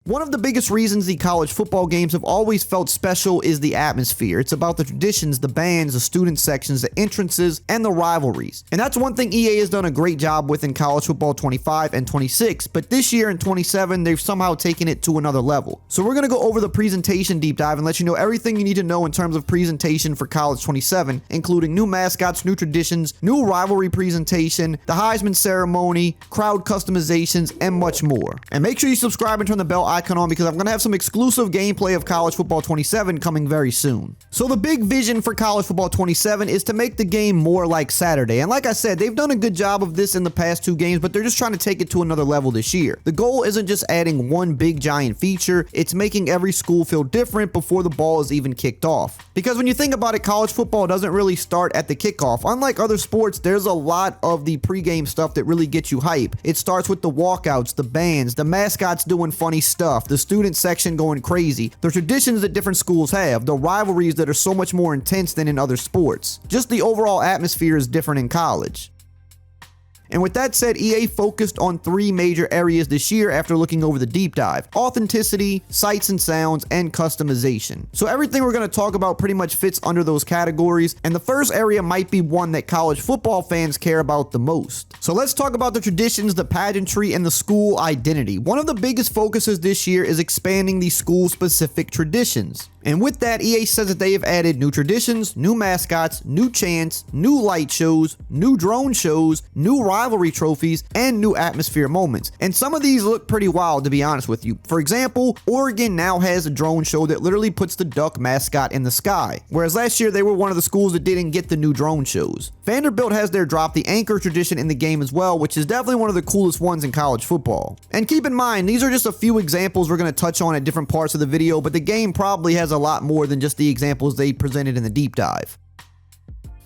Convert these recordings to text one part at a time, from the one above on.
One of the biggest reasons the college football games have always felt special is the atmosphere. It's about the traditions, the bands, the student sections, the entrances, and the rivalries. And that's one thing EA has done a great job with in college football 25 and 26, but this year in 27, they've somehow taken it to another level. So we're going to go over the presentation deep dive and let you know everything you need to know in terms of presentation for college 27, including new mascots, new traditions, new rivalry presentation, the Heisman ceremony, crowd customizations, and much more. And make sure you subscribe and turn the bell icon on because I'm going to have some exclusive gameplay of college football 27 coming very soon. So the big vision for college football 27 is to make the game more like Saturday. And like I said, they've done a good job of this in the past 2 games, but they're just trying to take it to another level this year. The goal isn't just adding one big giant feature, it's making every school feel different before the ball is even kicked off. Because when you think about it, college football doesn't really start at the kickoff. Unlike other sports, there's a lot of the pregame stuff that really gets you hype. It starts with the walkouts, the bands, the mascots doing funny stuff, the student section going crazy, the traditions that different schools have, the rivalries that are so much more intense than in other sports. Just the overall atmosphere is different in college. And with that said, EA focused on 3 major areas this year after looking over the deep dive: authenticity, sights and sounds, and customization. So everything we're going to talk about pretty much fits under those categories, and the first area might be one that college football fans care about the most. So let's talk about the traditions, the pageantry, and the school identity. One of the biggest focuses this year is expanding the school-specific traditions. And with that, EA says that they have added new traditions, new mascots, new chants, new light shows, new drone shows, new rivalry trophies, and new atmosphere moments. And some of these look pretty wild, to be honest with you. For example, Oregon now has a drone show that literally puts the duck mascot in the sky, whereas last year they were one of the schools that didn't get the new drone shows. Vanderbilt has their drop the anchor tradition in the game as well, which is definitely one of the coolest ones in college football. And keep in mind, these are just a few examples we're going to touch on at different parts of the video, but the game probably has a lot more than just the examples they presented in the deep dive.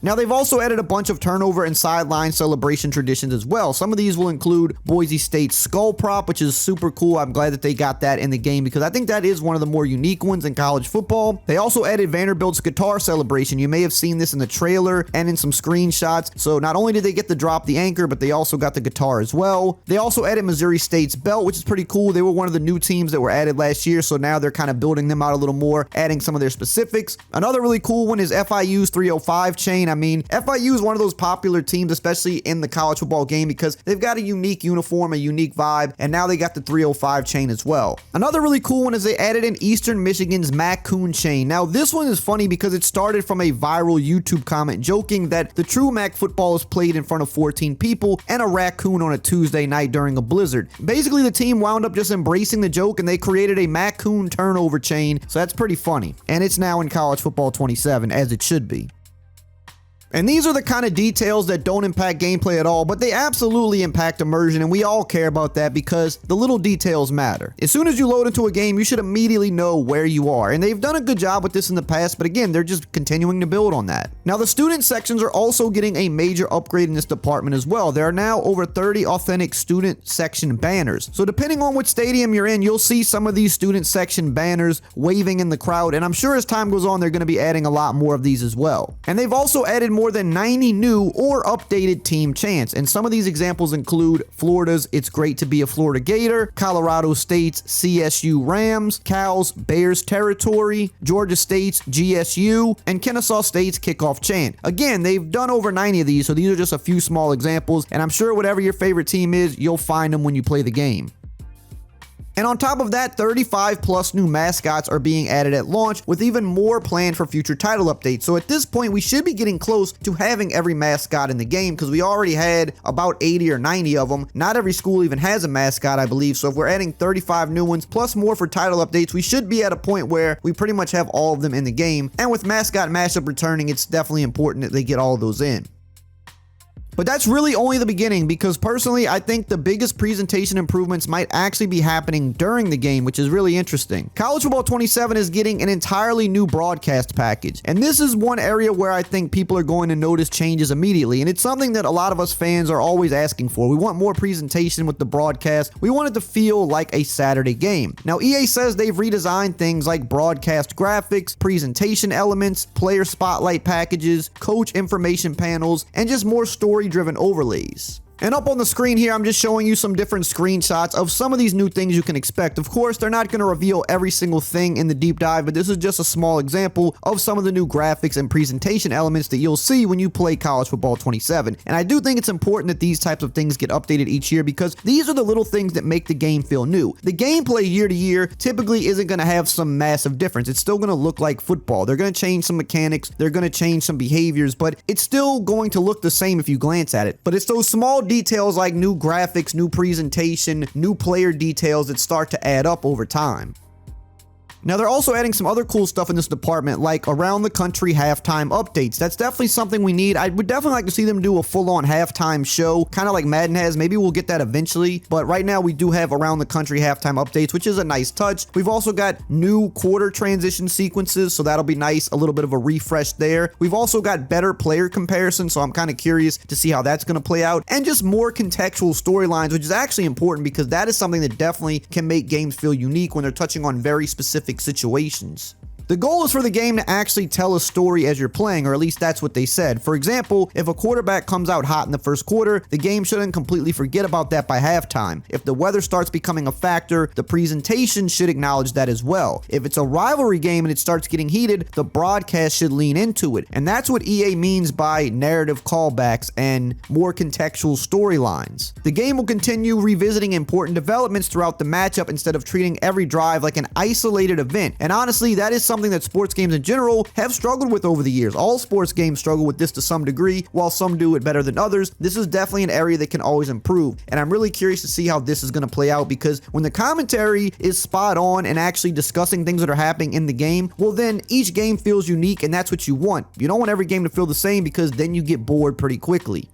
Now, they've also added a bunch of turnover and sideline celebration traditions as well. Some of these will include Boise State's skull prop, which is super cool. I'm glad that they got that in the game because I think that is one of the more unique ones in college football. They also added Vanderbilt's guitar celebration. You may have seen this in the trailer and in some screenshots. So not only did they get the drop the anchor, but they also got the guitar as well. They also added Missouri State's belt, which is pretty cool. They were one of the new teams that were added last year, so now they're kind of building them out a little more, adding some of their specifics. Another really cool one is FIU's 305 chain. I mean, FIU is one of those popular teams, especially in the college football game, because they've got a unique uniform, a unique vibe, and now they got the 305 chain as well. Another really cool one is they added in Eastern Michigan's Macoon chain. Now, this one is funny because it started from a viral YouTube comment joking that the true Mac football is played in front of 14 people and a raccoon on a Tuesday night during a blizzard. Basically, the team wound up just embracing the joke and they created a Macoon turnover chain, so that's pretty funny. And it's now in college football 27, as it should be. And these are the kind of details that don't impact gameplay at all, but they absolutely impact immersion, and we all care about that because the little details matter. As soon as you load into a game, you should immediately know where you are, and they've done a good job with this in the past, but again, they're just continuing to build on that. Now, the student sections are also getting a major upgrade in this department as well. There are now over 30 authentic student section banners. So depending on which stadium you're in, you'll see some of these student section banners waving in the crowd, and I'm sure as time goes on, they're going to be adding a lot more of these as well. And they've also added more than 90 new or updated team chants, and some of these examples include Florida's "It's Great to Be a Florida Gator," Colorado State's "CSU Rams," Cal's "Bears Territory," Georgia State's "GSU," and Kennesaw State's kickoff chant. Again, they've done over 90 of these, so these are just a few small examples, and I'm sure whatever your favorite team is, you'll find them when you play the game. And on top of that, 35 plus new mascots are being added at launch, with even more planned for future title updates. So at this point, we should be getting close to having every mascot in the game because we already had about 80 or 90 of them. Not every school even has a mascot, I believe. So if we're adding 35 new ones plus more for title updates, we should be at a point where we pretty much have all of them in the game. And with Mascot Mashup returning, it's definitely important that they get all of those in. But that's really only the beginning because personally, I think the biggest presentation improvements might actually be happening during the game, which is really interesting. College Football 27 is getting an entirely new broadcast package, and this is one area where I think people are going to notice changes immediately, and it's something that a lot of us fans are always asking for. We want more presentation with the broadcast. We want it to feel like a Saturday game. Now, EA says they've redesigned things like broadcast graphics, presentation elements, player spotlight packages, coach information panels, and just more story-driven overlays. And up on the screen here, I'm just showing you some different screenshots of some of these new things you can expect. Of course, they're not going to reveal every single thing in the deep dive, but this is just a small example of some of the new graphics and presentation elements that you'll see when you play College Football 27. And I do think it's important that these types of things get updated each year because these are the little things that make the game feel new. The gameplay year to year typically isn't going to have some massive difference. It's still going to look like football. They're going to change some mechanics. They're going to change some behaviors, but it's still going to look the same if you glance at it. But it's those small details like new graphics, new presentation, new player details that start to add up over time. Now, they're also adding some other cool stuff in this department, like around the country halftime updates. That's definitely something we need. I would definitely like to see them do a full-on halftime show, kind of like Madden has. Maybe we'll get that eventually, but right now we do have around the country halftime updates, which is a nice touch. We've also got new quarter transition sequences, so that'll be nice. A little bit of a refresh there. We've also got better player comparisons, so I'm kind of curious to see how that's going to play out, and just more contextual storylines, which is actually important because that is something that definitely can make games feel unique when they're touching on very specific situations. The goal is for the game to actually tell a story as you're playing, or at least that's what they said. For example, if a quarterback comes out hot in the first quarter, the game shouldn't completely forget about that by halftime. If the weather starts becoming a factor, the presentation should acknowledge that as well. If it's a rivalry game and it starts getting heated, the broadcast should lean into it. And that's what EA means by narrative callbacks and more contextual storylines. The game will continue revisiting important developments throughout the matchup instead of treating every drive like an isolated event. And honestly, that is something that sports games in general have struggled with over the years. All sports games struggle with this to some degree, while some do it better than others. This is definitely an area that can always improve, and I'm really curious to see how this is going to play out, because when the commentary is spot on and actually discussing things that are happening in the game, well, then each game feels unique, and that's what you want. You don't want every game to feel the same, because then you get bored pretty quickly.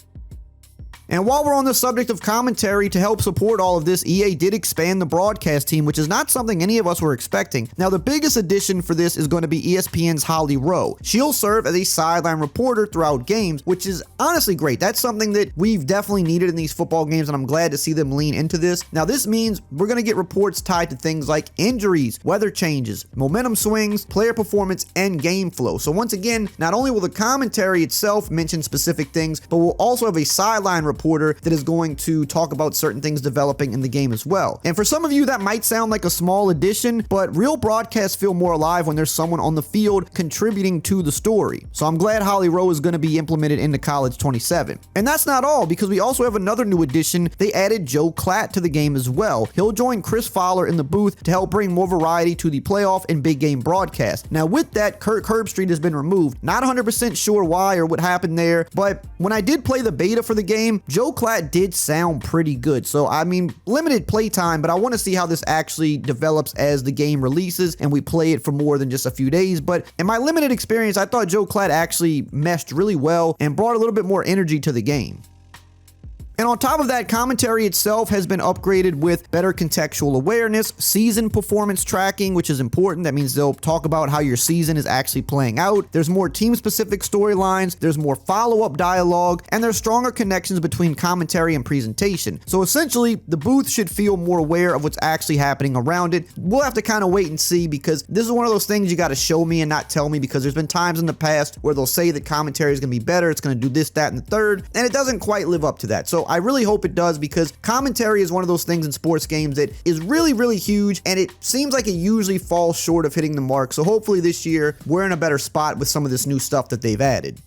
And while we're on the subject of commentary, to help support all of this, EA did expand the broadcast team, which is not something any of us were expecting. Now, the biggest addition for this is going to be ESPN's Holly Rowe. She'll serve as a sideline reporter throughout games, which is honestly great. That's something that we've definitely needed in these football games, and I'm glad to see them lean into this. Now, this means we're going to get reports tied to things like injuries, weather changes, momentum swings, player performance, and game flow. So once again, not only will the commentary itself mention specific things, but we'll also have a sideline reporter that is going to talk about certain things developing in the game as well. And for some of you, that might sound like a small addition, but real broadcasts feel more alive when there's someone on the field contributing to the story. So I'm glad Holly Rowe is going to be implemented into College 27. And that's not all, because we also have another new addition. They added Joe Klatt to the game as well. He'll join Chris Fowler in the booth to help bring more variety to the playoff and big game broadcast. Now, with that, Kirk Herbstreit has been removed. Not 100% sure why or what happened there, but when I did play the beta for the game, Joe Klatt did sound pretty good. So, I mean, limited playtime, but I want to see how this actually develops as the game releases and we play it for more than just a few days. But in my limited experience, I thought Joe Klatt actually meshed really well and brought a little bit more energy to the game. And on top of that, commentary itself has been upgraded with better contextual awareness, season performance tracking, which is important. That means they'll talk about how your season is actually playing out. There's more team-specific storylines, there's more follow-up dialogue, and there's stronger connections between commentary and presentation. So essentially, the booth should feel more aware of what's actually happening around it. We'll have to kind of wait and see, because this is one of those things you got to show me and not tell me, because there's been times in the past where they'll say that commentary is going to be better, it's going to do this, that, and the third, and it doesn't quite live up to that. So I really hope it does, because commentary is one of those things in sports games that is really, really huge, and it seems like it usually falls short of hitting the mark. So hopefully this year we're in a better spot with some of this new stuff that they've added.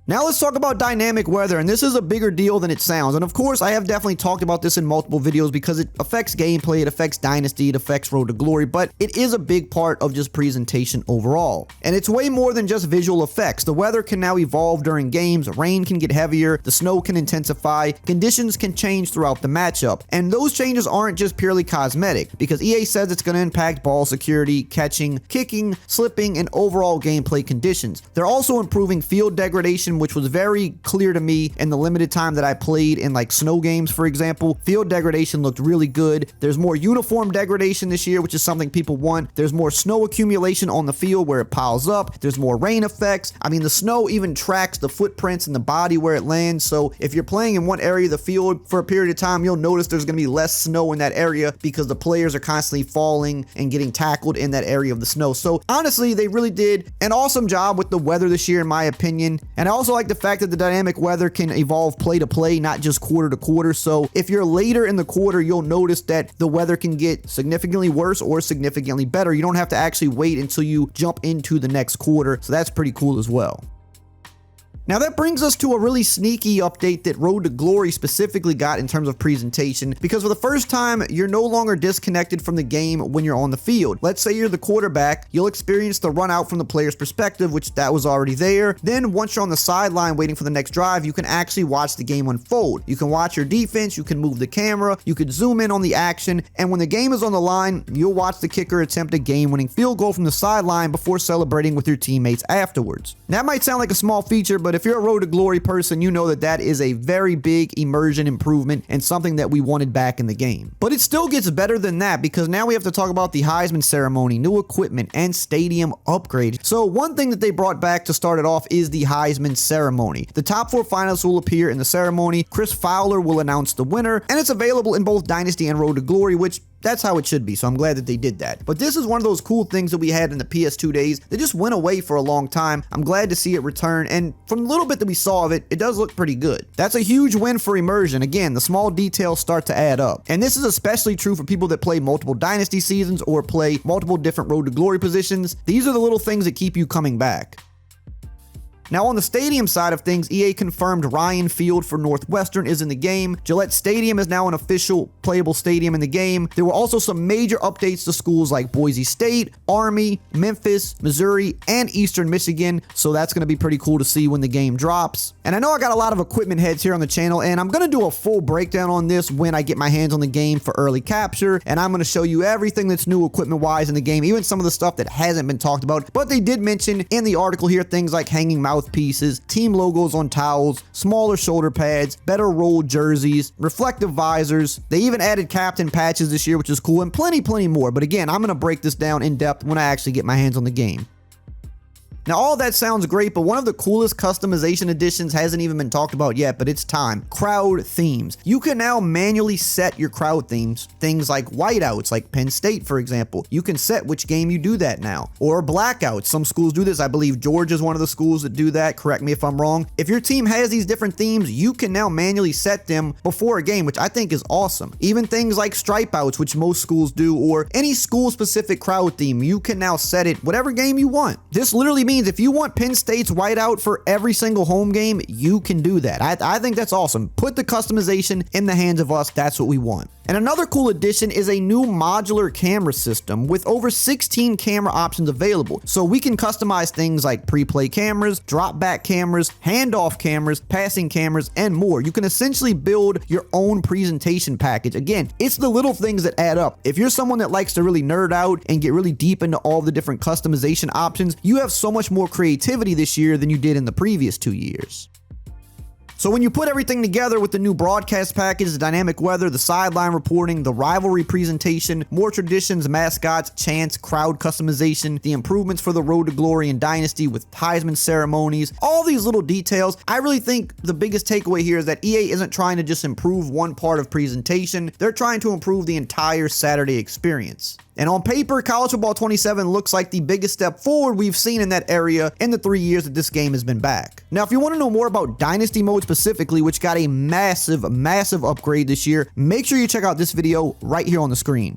Now let's talk about dynamic weather, and this is a bigger deal than it sounds. And of course, I have definitely talked about this in multiple videos because it affects gameplay, it affects Dynasty, it affects Road to Glory, but it is a big part of just presentation overall. And it's way more than just visual effects. The weather can now evolve during games, rain can get heavier, the snow can intensify, conditions can change throughout the matchup. And those changes aren't just purely cosmetic, because EA says it's going to impact ball security, catching, kicking, slipping, and overall gameplay conditions. They're also improving field degradation, which was very clear to me in the limited time that I played in like snow games, for example. Field degradation looked really good. There's more uniform degradation this year, which is something people want. There's more snow accumulation on the field where it piles up. There's more rain effects. I mean, the snow even tracks the footprints in the body where it lands. So if you're playing in one area of the field for a period of time, you'll notice there's going to be less snow in that area because the players are constantly falling and getting tackled in that area of the snow. So honestly, they really did an awesome job with the weather this year, in my opinion. And I also also like the fact that the dynamic weather can evolve play to play, not just quarter to quarter. So if you're later in the quarter, you'll notice that the weather can get significantly worse or significantly better. You don't have to actually wait until you jump into the next quarter. So that's pretty cool as well. Now that brings us to a really sneaky update that Road to Glory specifically got in terms of presentation, because for the first time, you're no longer disconnected from the game when you're on the field. Let's say you're the quarterback, you'll experience the run out from the player's perspective, which that was already there. Then once you're on the sideline waiting for the next drive, you can actually watch the game unfold. You can watch your defense, you can move the camera, you can zoom in on the action, and when the game is on the line, you'll watch the kicker attempt a game-winning field goal from the sideline before celebrating with your teammates afterwards. That might sound like a small feature, but if you're a Road to Glory person, you know that that is a very big immersion improvement and something that we wanted back in the game. But it still gets better than that, because now we have to talk about the Heisman ceremony, new equipment, and stadium upgrade. So one thing that they brought back to start it off is the Heisman ceremony. The top 4 finalists will appear in the ceremony. Chris Fowler will announce the winner, and it's available in both Dynasty and Road to Glory, which that's how it should be, so I'm glad that they did that. But this is one of those cool things that we had in the PS2 days that just went away for a long time. I'm glad to see it return, and from the little bit that we saw of it, it does look pretty good. That's a huge win for Immersion. Again, the small details start to add up. And this is especially true for people that play multiple Dynasty seasons or play multiple different Road to Glory positions. These are the little things that keep you coming back. Now on the stadium side of things, EA confirmed Ryan Field for Northwestern is in the game. Gillette Stadium is now an official playable stadium in the game. There were also some major updates to schools like Boise State, Army, Memphis, Missouri, and Eastern Michigan, so that's going to be pretty cool to see when the game drops. And I know I got a lot of equipment heads here on the channel, and I'm going to do a full breakdown on this when I get my hands on the game for early capture, and I'm going to show you everything that's new equipment-wise in the game, even some of the stuff that hasn't been talked about. But they did mention in the article here things like hanging mouthpieces, team logos on towels, smaller shoulder pads, better rolled jerseys, reflective visors. They even added captain patches this year, which is cool, and plenty more. But again, I'm going to break this down in depth when I actually get my hands on the game. Now all that sounds great, but one of the coolest customization additions hasn't even been talked about yet, but it's time. Crowd themes. You can now manually set your crowd themes. Things like whiteouts, like Penn State, for example. You can set which game you do that now. Or blackouts. Some schools do this. I believe Georgia is one of the schools that do that. Correct me if I'm wrong. If your team has these different themes, you can now manually set them before a game, which I think is awesome. Even things like stripeouts, which most schools do, or any school-specific crowd theme, you can now set it whatever game you want. This literally means if you want Penn State's whiteout for every single home game, you can do that. I think that's awesome. Put the customization in the hands of us. That's what we want. And another cool addition is a new modular camera system with over 16 camera options available. So we can customize things like pre-play cameras, drop back cameras, handoff cameras, passing cameras, and more. You can essentially build your own presentation package. Again, it's the little things that add up. If you're someone that likes to really nerd out and get really deep into all the different customization options, you have so much more creativity this year than you did in the previous 2 years. So when you put everything together with the new broadcast package, the dynamic weather, the sideline reporting, the rivalry presentation, more traditions, mascots, chants, crowd customization, the improvements for the Road to Glory and Dynasty with Heisman ceremonies, all these little details, I really think the biggest takeaway here is that EA isn't trying to just improve one part of presentation, they're trying to improve the entire Saturday experience. And on paper, College Football 27 looks like the biggest step forward we've seen in that area in the 3 years that this game has been back. Now, if you want to know more about Dynasty Mode specifically, which got a massive upgrade this year, make sure you check out this video right here on the screen.